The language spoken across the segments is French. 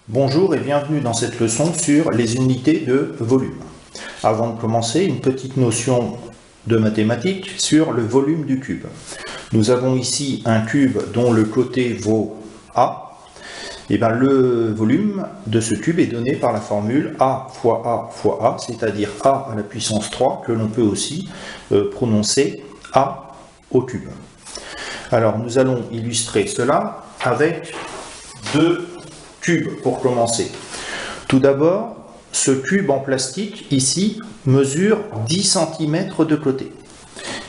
Bonjour et bienvenue dans cette leçon sur les unités de volume. Avant de commencer, une petite notion de mathématiques sur le volume du cube. Nous avons ici un cube dont le côté vaut A. Et bien, le volume de ce cube est donné par la formule A fois A, c'est-à-dire A à la puissance 3, que l'on peut aussi prononcer A au cube. Alors, nous allons illustrer cela avec deux cubes pour commencer. Tout d'abord, ce cube en plastique, ici, mesure 10 cm de côté.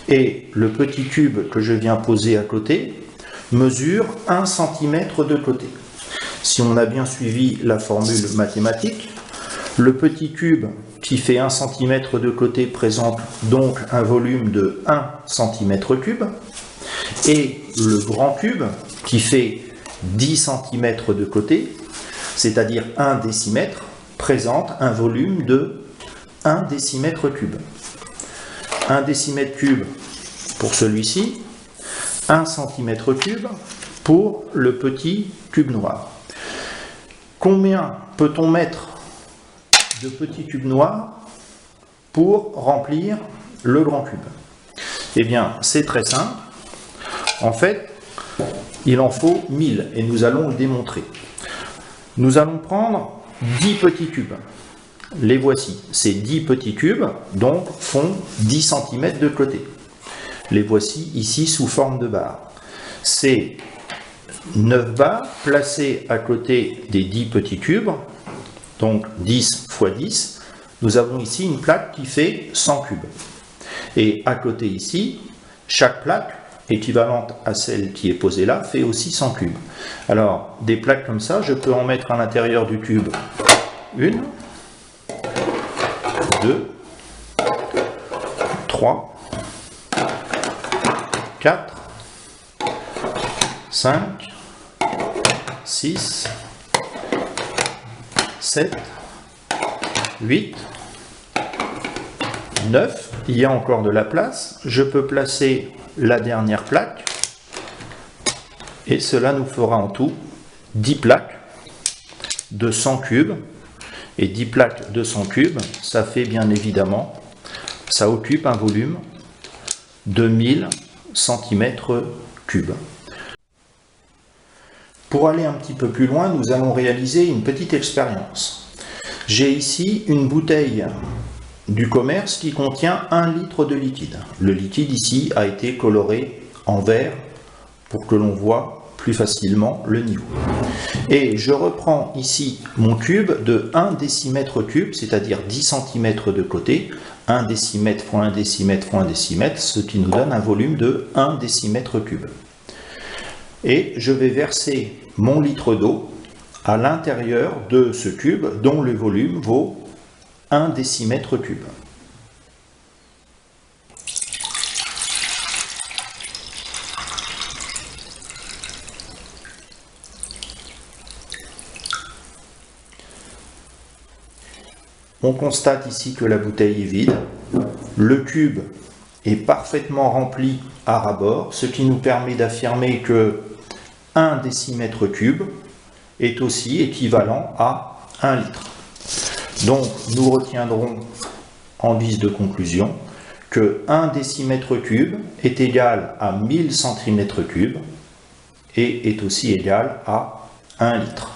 Et le petit cube que je viens poser à côté mesure 1 cm de côté. Si on a bien suivi la formule mathématique, le petit cube qui fait 1 cm de côté présente donc un volume de 1 cm3, et le grand cube qui fait 10 cm de côté, c'est-à-dire 1 décimètre, présente un volume de 1 décimètre cube. 1 décimètre cube pour celui-ci, 1 cm cube pour le petit cube noir. Combien peut-on mettre de petits cubes noirs pour remplir le grand cube? Eh bien, c'est très simple. En fait, il en faut 1000 et nous allons le démontrer. Nous allons prendre 10 petits cubes. Les voici. Ces 10 petits cubes donc font 10 cm de côté. Les voici ici sous forme de barres. C'est 9 barres placées à côté des 10 petits cubes, donc 10 x 10. Nous avons ici une plaque qui fait 100 cubes. Et à côté ici, chaque plaque équivalente à celle qui est posée là, fait aussi 100 cubes. Alors, des plaques comme ça, je peux en mettre à l'intérieur du cube 1, 2, 3, 4, 5, 6, 7, 8, 9. Il y a encore de la place. Je peux placer la dernière plaque et cela nous fera en tout 10 plaques de 100 cubes, et 10 plaques de 100 cubes, ça fait bien évidemment, ça occupe un volume de 1000 cm3. Pour aller un petit peu plus loin, nous allons réaliser une petite expérience. J'ai ici une bouteille du commerce qui contient 1 litre de liquide. Le liquide ici a été coloré en vert pour que l'on voit plus facilement le niveau. Et je reprends ici mon cube de 1 décimètre cube, c'est-à-dire 10 cm de côté, 1 décimètre fois 1 décimètre fois 1 décimètre, ce qui nous donne un volume de 1 décimètre cube. Et je vais verser mon litre d'eau à l'intérieur de ce cube dont le volume vaut 1 décimètre cube. On constate ici que la bouteille est vide. Le cube est parfaitement rempli à ras-bord, ce qui nous permet d'affirmer que 1 décimètre cube est aussi équivalent à 1 litre. Donc, nous retiendrons en guise de conclusion que 1 décimètre cube est égal à 1000 cm3 et est aussi égal à 1 litre.